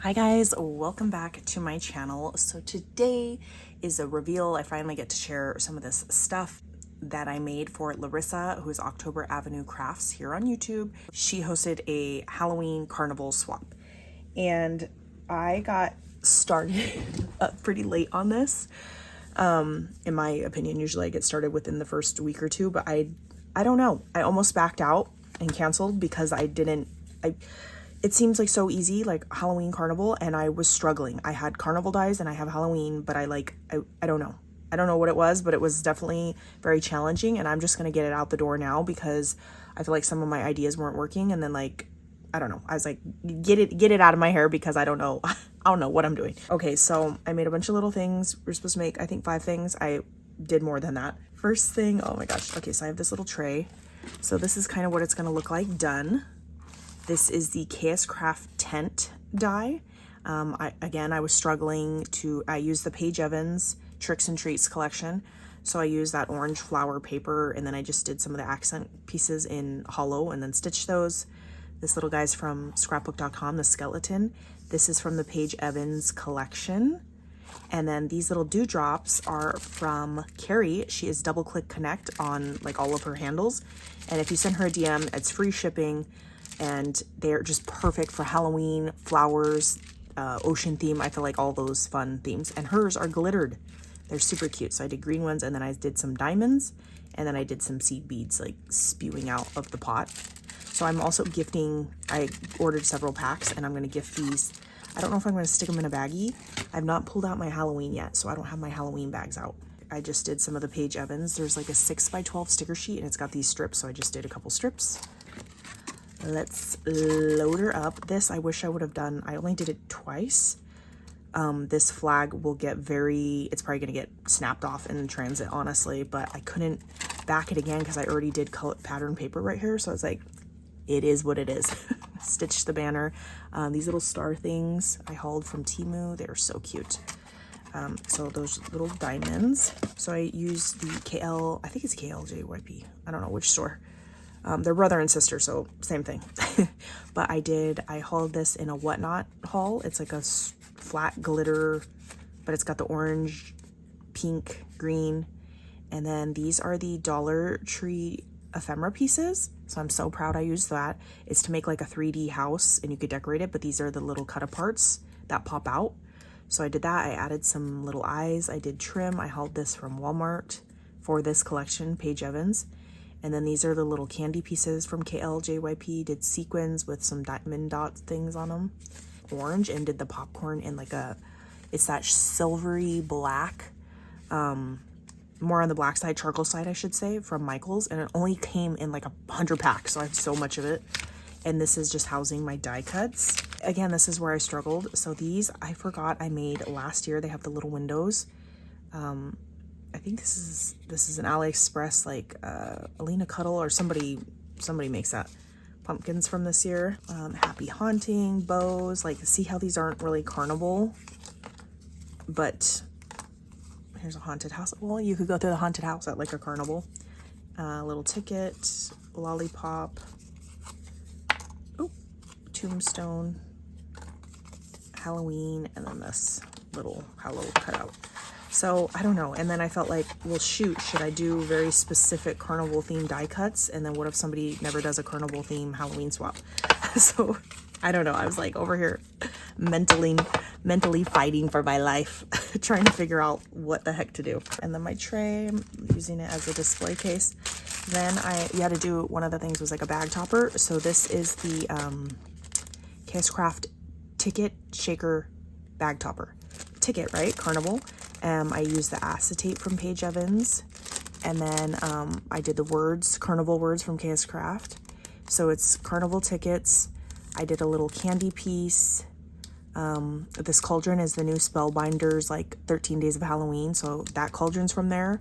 Hi guys, welcome back to my channel. So today is a reveal. I finally get to share some of this stuff that I made for Larissa, who is October Avenue Crafts here on YouTube. She hosted a Halloween carnival swap and I got started pretty late on this. In my opinion, usually I get started within the first week or two, but I don't know. I almost backed out and canceled because it seems like so easy, like Halloween carnival, and I was struggling. I had carnival dies and I have Halloween, but I don't know. I don't know what it was, but it was definitely very challenging, and I'm just gonna get it out the door now because I feel like some of my ideas weren't working, and then I don't know. I was like, get it out of my hair because I don't know. I don't know what I'm doing. Okay, so I made a bunch of little things. We're supposed to make, I think, 5 things. I did more than that. First thing, oh my gosh. Okay, so I have this little tray. So this is kind of what it's gonna look like done. This is the KS Craft tent die. I was struggling I used the Paige Evans Tricks and Treats collection. So I used that orange flower paper, and then I just did some of the accent pieces in hollow and then stitched those. This little guy's from scrapbook.com, the skeleton. This is from the Paige Evans collection. And then these little dewdrops are from Carrie. She is double click connect on like all of her handles. And if you send her a DM, it's free shipping. And they're just perfect for Halloween, flowers, ocean theme. I feel like all those fun themes. And hers are glittered. They're super cute. So I did green ones, and then I did some diamonds, and then I did some seed beads like spewing out of the pot. So I'm also gifting, I ordered several packs, and I'm going to gift these. I don't know if I'm going to stick them in a baggie. I've not pulled out my Halloween yet, so I don't have my Halloween bags out. I just did some of the Paige Evans. There's like a 6x12 sticker sheet, and it's got these strips, so I just did a couple strips. Let's load her up. This I wish I would have done. I only did it twice. This flag will get it's probably going to get snapped off in transit, honestly, but I couldn't back it again because I already did color pattern paper right here. So it's like, it is what it is. Stitch the banner. These little star things I hauled from Temu. They're so cute. So those little diamonds. So I used the I think it's KLJYP. I don't know which store. They're brother and sister, so same thing. But I hauled this in a Whatnot haul. It's like a flat glitter, but it's got the orange, pink, green. And then these are the Dollar Tree ephemera pieces. So I'm so proud I used that. It's to make like a 3D house, and you could decorate it, but these are the little cut aparts that pop out. So I did that. I added some little eyes. I did trim. I hauled this from Walmart for this collection, Paige Evans. And then these are the little candy pieces from KLJYP. Did sequins with some diamond dot things on them. Orange, and did the popcorn in like it's that silvery black, more on the black side, charcoal side, I should say, from Michael's. And it only came in like 100 packs, so I have so much of it. And this is just housing my die cuts. Again, this is where I struggled. So these, I forgot I made last year. They have the little windows. I think this is an AliExpress, like Alina Cuddle or somebody makes that. Pumpkins from this year. Happy Haunting, bows. Like, see how these aren't really carnival, but here's a haunted house. Well, you could go through the haunted house at like a carnival. Little ticket, lollipop. Oh, Tombstone, Halloween, and then this little hollow cutout. So I don't know. And then I felt like, well, shoot, should I do very specific carnival themed die cuts? And then what if somebody never does a carnival theme Halloween swap? So I don't know. I was like over here mentally fighting for my life, trying to figure out what the heck to do. And then my tray, I'm using it as a display case. Then you had to do, one of the things was like a bag topper. So this is the KS Craft ticket shaker bag topper. Ticket, right? Carnival. I used the acetate from Paige Evans, and then I did the words, carnival words from KS Craft. So it's carnival tickets. I did a little candy piece. This cauldron is the new Spellbinders, like 13 Days of Halloween. So that cauldron's from there.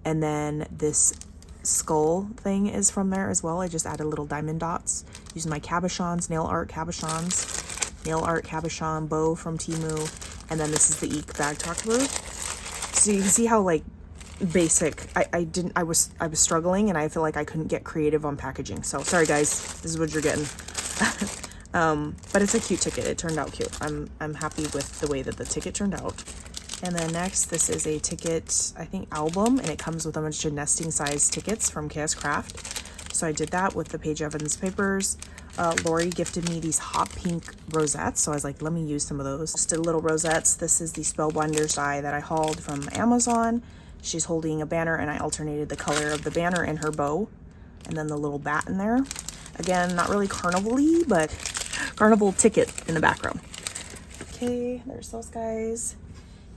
And then this skull thing is from there as well. I just added little diamond dots using my cabochons, nail art cabochon bow from Temu. And then this is the Eek bag topper. So you can see how like basic I was struggling, and I feel like I couldn't get creative on packaging. So sorry guys, this is what you're getting. But it's a cute ticket. It turned out cute. I'm happy with the way that the ticket turned out. And then next, this is a ticket, I think album, and it comes with a bunch of nesting size tickets from KS Craft. So I did that with the Paige Evans papers. Lori gifted me these hot pink rosettes, so I was like, let me use some of those. Just did little rosettes. This is the Spellbinders die that I hauled from Amazon. She's holding a banner, and I alternated the color of the banner and her bow, and then the little bat in there. Again, not really carnival-y, but carnival ticket in the background. Okay, there's those guys.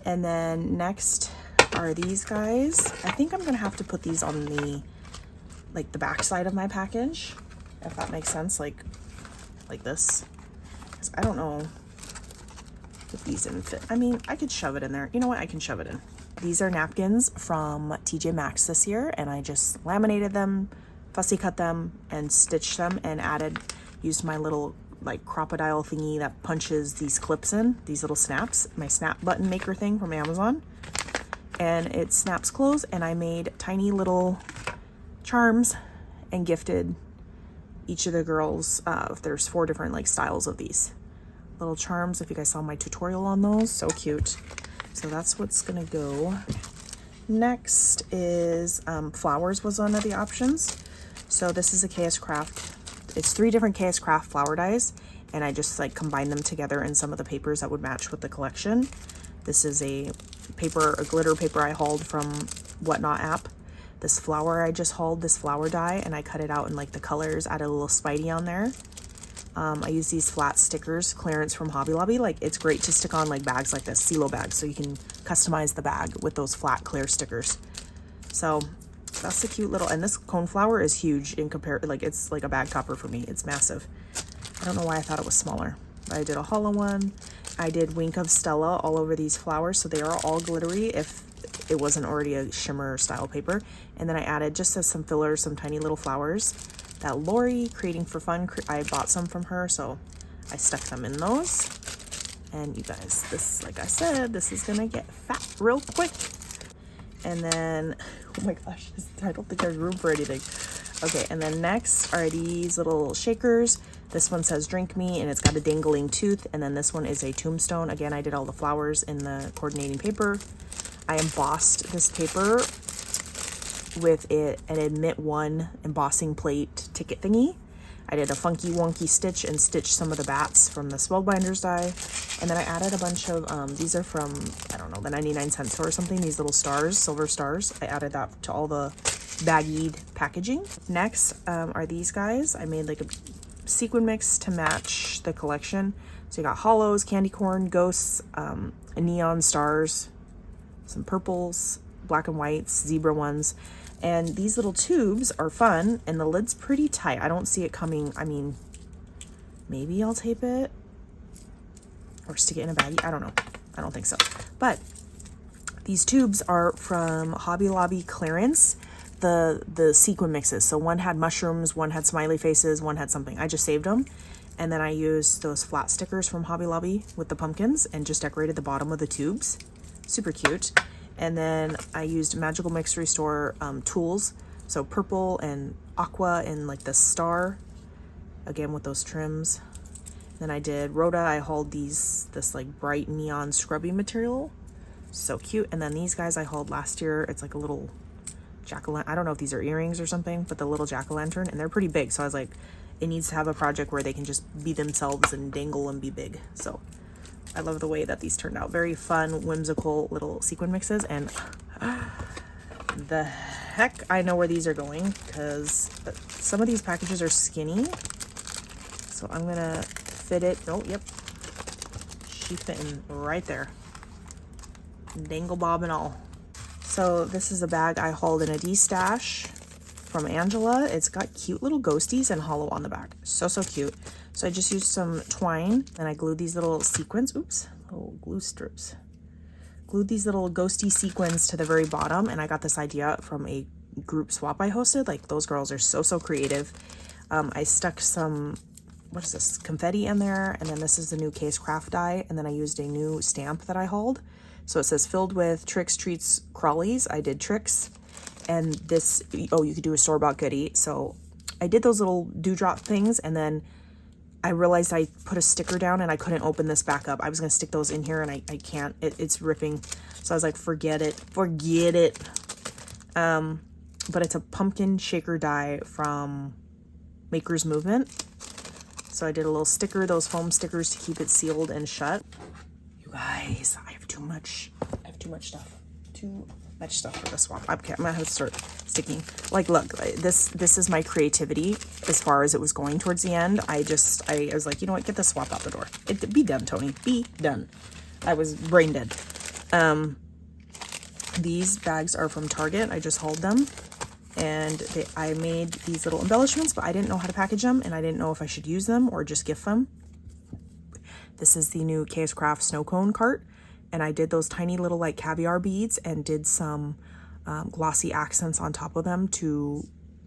And then next are these guys. I think I'm gonna have to put these on the back side of my package, if that makes sense, like this. 'Cause I don't know if these didn't fit. I mean, I could shove it in there. You know what? I can shove it in. These are napkins from TJ Maxx this year, and I just laminated them, fussy cut them, and stitched them, and used my little like crocodile thingy that punches these clips in, these little snaps, my snap button maker thing from Amazon, and it snaps closed. And I made tiny little charms and gifted each of the girls. There's 4 different like styles of these little charms, if you guys saw my tutorial on those. So cute. So that's what's gonna go. Next is flowers was one of the options. So this is a KS Craft. It's 3 different KS Craft flower dies, and I just like combined them together in some of the papers that would match with the collection. This is a glitter paper I hauled from Whatnot app. This flower I just hauled, this flower die, and I cut it out in like the colors, added a little Spidey on there. I use these flat stickers, clearance from Hobby Lobby. Like, it's great to stick on like bags like this, CeeLo bags, so you can customize the bag with those flat clear stickers. So that's a cute little, and this cone flower is huge in like it's like a bag topper for me. It's massive. I don't know why I thought it was smaller. I did a hollow one. I did Wink of Stella all over these flowers, so they are all glittery if it wasn't already a shimmer style paper. And then I added, just as some fillers, some tiny little flowers that Lori, Creating for Fun, I bought some from her, so I stuck them in those. And you guys, this, like I said, this is gonna get fat real quick. And then, oh my gosh, I don't think there's room for anything. Okay, and then next are these little shakers. This one says Drink Me, and it's got a dangling tooth. And then this one is a Tombstone. Again, I did all the flowers in the coordinating paper. I embossed this paper with an Admit One embossing plate ticket thingy. I did a funky wonky stitch and stitched some of the bats from the Spellbinders die. And then I added a bunch of, these are from, I don't know, the 99-cent store or something, these little stars, silver stars. I added that to all the baggied packaging. Next are these guys. I made like a sequin mix to match the collection. So you got hollows, candy corn, ghosts, neon stars, some purples, black and whites, zebra ones. And these little tubes are fun, and the lid's pretty tight. I don't see it coming. I mean, maybe I'll tape it or stick it in a baggie. I don't know. I don't think so. But these tubes are from Hobby Lobby clearance, the sequin mixes. So one had mushrooms, one had smiley faces, one had something. I just saved them. And then I used those flat stickers from Hobby Lobby with the pumpkins and just decorated the bottom of the tubes. Super cute. And then I used Magical Mix Restore tools. So purple and aqua and like the star, again with those trims. Then I did Rhoda. I hauled this like bright neon scrubby material. So cute. And then these guys I hauled last year. It's like a little jack-o'-lantern. I don't know if these are earrings or something, but the little jack-o'-lantern, and they're pretty big. So I was like, it needs to have a project where they can just be themselves and dangle and be big. So I love the way that these turned out. Very fun, whimsical little sequin mixes. And the heck, I know where these are going because some of these packages are skinny. So I'm gonna fit it. Oh, yep. She's fitting right there. Dangle bob and all. So this is a bag I hauled in a D-stash from Angela. It's got cute little ghosties and hollow on the back. So cute. So I just used some twine and I glued these little sequins. Oops, little glue strips. Glued these little ghosty sequins to the very bottom, and I got this idea from a group swap I hosted. Like, those girls are so creative. I stuck some, what is this, confetti in there, and then this is the new KS Craft die, and then I used a new stamp that I hauled. So it says filled with tricks, treats, crawlies. I did tricks, and this, oh, you could do a store-bought goodie. So I did those little dewdrop things, and then I realized I put a sticker down and I couldn't open this back up. I was gonna stick those in here and I can't, it's ripping. So I was like, forget it. But it's a pumpkin shaker die from Maker's Movement. So I did a little sticker, those foam stickers to keep it sealed and shut. You guys, I have too much stuff. Too much stuff for the swap. Okay, I'm gonna have to start sticking. Like, look, this is my creativity as far as it was going towards the end. I was like, you know what, get the swap out the door. Be done, Tony. Be done. I was brain dead. These bags are from Target. I just hauled them. And I made these little embellishments, but I didn't know how to package them, and I didn't know if I should use them or just gift them. This is the new KS Craft snow cone cart, and I did those tiny little like caviar beads and did some glossy accents on top of them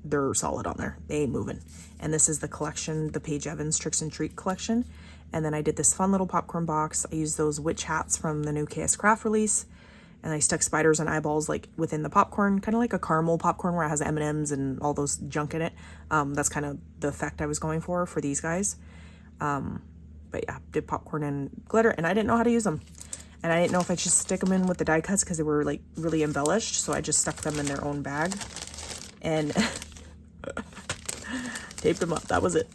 they're solid on there. They ain't moving. And this is the collection, the Paige Evans Tricks and Treat collection. And then I did this fun little popcorn box. I used those witch hats from the new KS Craft release. And I stuck spiders and eyeballs like within the popcorn, kind of like a caramel popcorn where it has M&Ms and all those junk in it. That's kind of the effect I was going for these guys. But yeah, did popcorn and glitter, and I didn't know how to use them. And I didn't know if I should stick them in with the die cuts because they were like really embellished. So I just stuck them in their own bag and taped them up. That was it.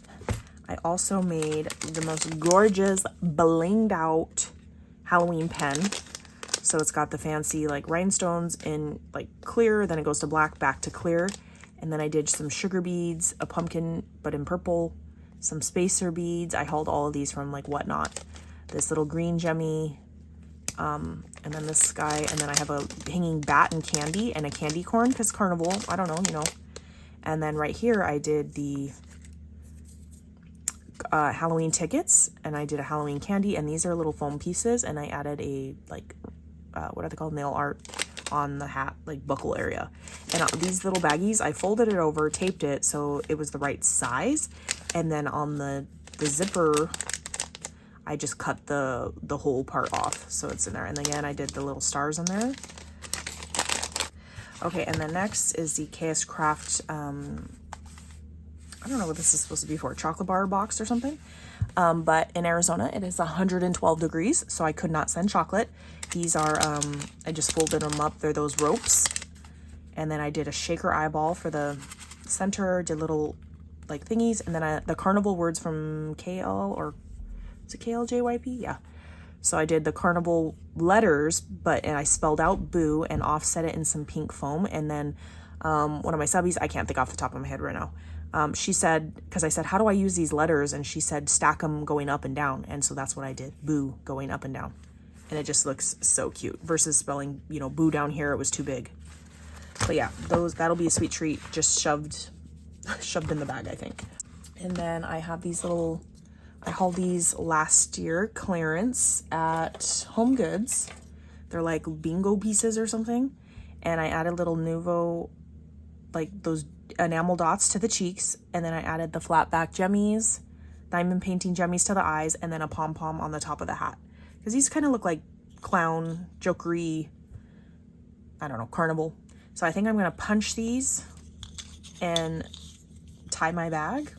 I also made the most gorgeous blinged out Halloween pen. So it's got the fancy like rhinestones in like clear, then it goes to black, back to clear. And then I did some sugar beads, a pumpkin, but in purple, some spacer beads. I hauled all of these from like Whatnot. This little green gemmy, and then this guy, and then I have a hanging bat and candy and a candy corn because Carnival, I don't know, you know. And then right here I did the Halloween tickets, and I did a Halloween candy, and these are little foam pieces, and I added a like what are they called, nail art on the hat, like buckle area. And these little baggies, I folded it over, taped it so it was the right size, and then on the zipper I just cut the whole part off so it's in there. And again, I did the little stars in there. Okay, and then next is the KS Craft I don't know what this is supposed to be for, chocolate bar box or something. But in Arizona, it is 112 degrees, so I could not send chocolate. These are, I just folded them up. They're those ropes. And then I did a shaker eyeball for the center, did little like thingies. And then the Carnival words from KL, or is it KLJYP? Yeah. So I did the Carnival letters, and I spelled out boo and offset it in some pink foam. And then one of my subbies, I can't think off the top of my head right now. She said, because I said, how do I use these letters? And she said, stack them going up and down. And so that's what I did. Boo going up and down. And it just looks so cute versus spelling, you know, boo down here. It was too big. But yeah, that'll be a sweet treat. Just shoved in the bag, I think. And then I have these little, I hauled these last year clearance at Home Goods. They're like bingo pieces or something. And I added little Nuvo, like those enamel dots to the cheeks, and then I added the flat back jemmies, diamond painting jemmies to the eyes, and then a pom-pom on the top of the hat, because these kind of look like clown jokery, I don't know, carnival. So I think I'm gonna punch these and tie my bag,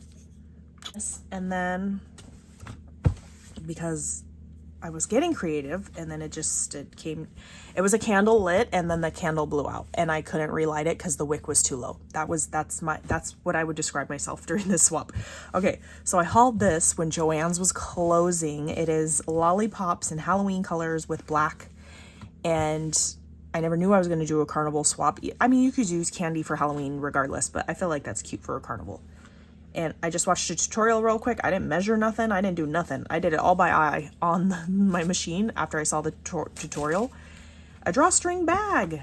and then because I was getting creative, and then it was a candle lit, and then the candle blew out, and I couldn't relight it because the wick was too low. That's what I would describe myself during this swap. Okay, so I hauled this when Joann's was closing. It is lollipops in Halloween colors with black, and I never knew I was going to do a carnival swap. I mean, you could use candy for Halloween regardless, but I feel like that's cute for a carnival. And I just watched a tutorial real quick. I didn't measure nothing. I didn't do nothing. I did it all by eye on my machine after I saw the tutorial. A drawstring bag.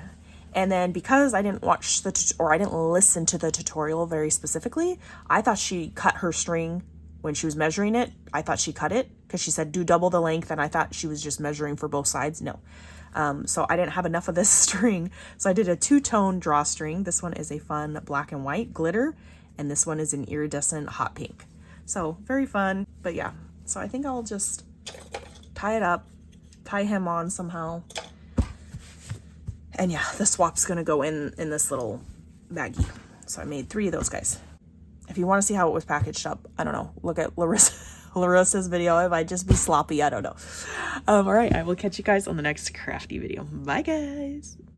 And then because I didn't watch I didn't listen to the tutorial very specifically, I thought she cut her string when she was measuring it. I thought she cut it because she said do double the length, and I thought she was just measuring for both sides. No. So I didn't have enough of this string. So I did a two-tone drawstring. This one is a fun black and white glitter, and this one is an iridescent hot pink. So very fun. But yeah, so I think I'll just tie it up, tie him on somehow. And yeah, the swap's gonna go in this little baggie. So I made 3 of those guys. If you want to see how it was packaged up, I don't know, look at Larissa's video. It might just be sloppy. I don't know. All right. I will catch you guys on the next crafty video. Bye, guys.